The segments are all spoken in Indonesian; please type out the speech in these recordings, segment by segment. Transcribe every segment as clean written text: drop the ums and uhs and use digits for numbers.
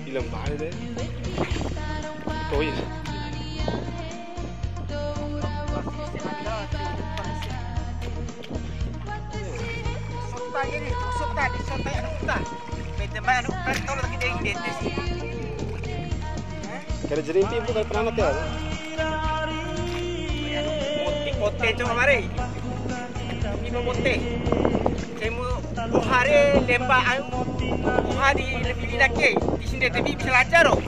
Film mana deh? Oh iya. Sota ini, sota di sota ada sota. Bete mana nu tolong kita ini deh sih. Kada jerimpi itu kalau pernah ya. Mote cuma mari. Ini mau mote. Semu hari lembah hari lebih lagi. Di sini tapi bisa lancar loh.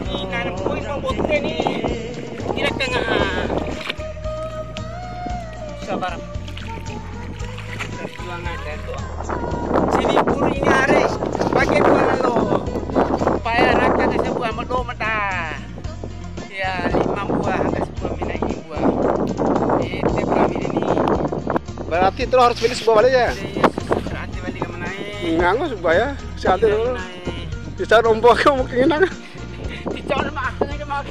Ini nanam koi mau mote ni. Kira tengah. Sabar. Perjuangan dan doa. Sini guru ini hari pakai dua lo. Supaya rakyat sebuah medo mata. Ya 5 buah ada sebuah mina ini buah. Itu kami ini. Berarti itu harus beli sebuah balik ya? Berarti balik ke mana? Nganggo supaya sehat dulu. Bisa rombok kamu keinginan. Dicon mah akhirnya mah.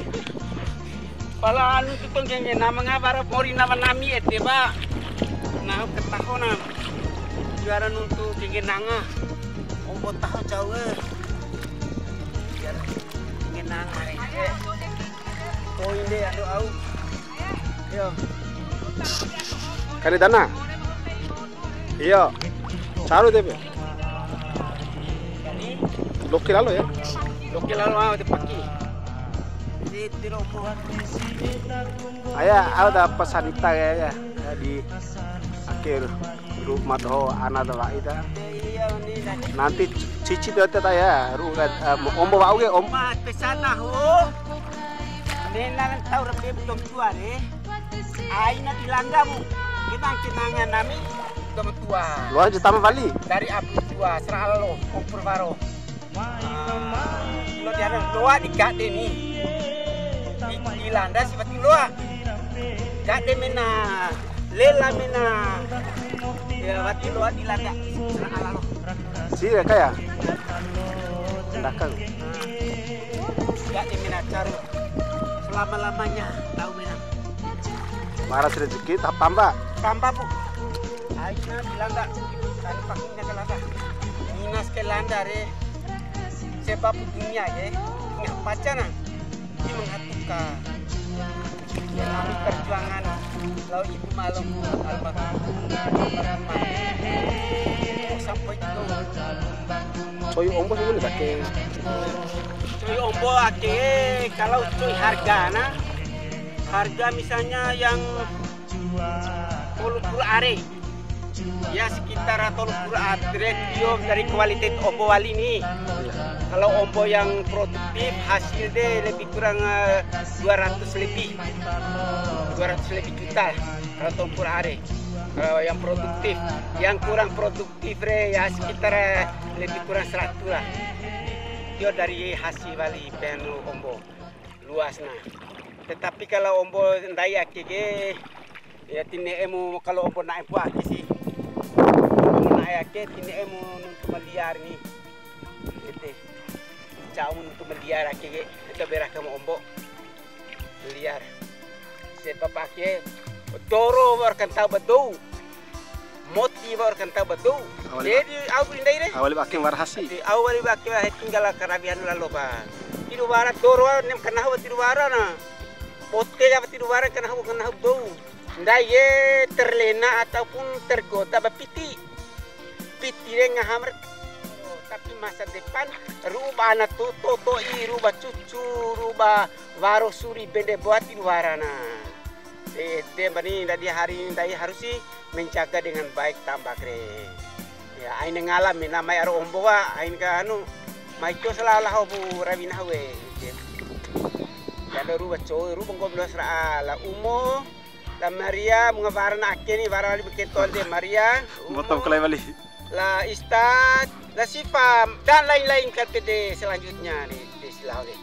Pala anu tutong yang nama ngabar mori nama nami ete ba. Nah ketakona. Juara nuntu tinggi nanga. Ombo tahu jauh. Biar tinggi nanga ini. Oh ini anu au. Yo. Kali dana. Iya. Saru deh. Lokil lalu ya. Lokil lalu mau dipakai. Di rombong. Ayah, ada pesan kita ya di akhir rumah doh anak doa itu. Nanti cici doa kita ya, ombo bau ya om. Pesan ho. Nenan tahu rembe belum tua deh. Aina dilanggamu. Kita kenangan nami belum tua. Luar juta bali. Dari abu tua seral lo kompor baro. Lo dia loa di gade nih. Di landa sifat loa. Gade mena lela mena. Ya wati loa di landa seral lo. Si ya kaya. Dakang. Gade mena caru. Selama-lamanya tahu menang. Maras rezeki tambah. Tambah bu. Aina bilang tak. Kalau pakainya ke landa. Minas ke landa re. Sebab dunia ya. Ingat baca nah. Ini menghatuka. Kami perjuangan. Lalu ibu malam almarhum. Sampai itu. Coy ombo sih boleh pakai. Coy ombo ake kalau coy harga nah harga misalnya yang 30 are ya sekitar 30 are dia dari kualitas ombo wali nih. Kalau ombo yang produktif hasil deh lebih kurang 200 lebih juta kalau 30 are. Kalau yang produktif, yang kurang produktif ya sekitar lebih kurang 100 lah. Dia dari hasil bali penu ombo luasnya. Tetapi kalau ombo ndaya kege ya tine emu kalau ombo naik buah sih. Ombo naik ke tine emu untuk meliar nih. Itu jauh untuk meliar kege itu berak kamu ombo meliar. Sebab pakai doro warkan tahu betul. Moti warkan tahu betul. Jadi aku indai deh. Awal pakai warhasi. Awal pakai tinggal karabian lalu pak. Tidu barat doro nem kena hawa tidu barat na. Pote apa tidu barat kena hawa tuh. Ndai ye terlena ataupun tergoda bapiti. Piti dengan hammer. Tapi masa depan rubah anak tuh toto rubah cucu rubah waro suri bende buat tidu barat na. Bani dari hari ini harus sih menjaga dengan baik tambah keren. Ya, aing ngalam nama aro ombo wa aing ka anu maiko selalah bu rabina we. Kada ruba coy ruba ngoblo sra la umo la Maria mengabarna akeni barali beketol de Maria. Motom kelai bali. La Istad, la Sifa dan lain-lain KTD selanjutnya nih di Silau deh.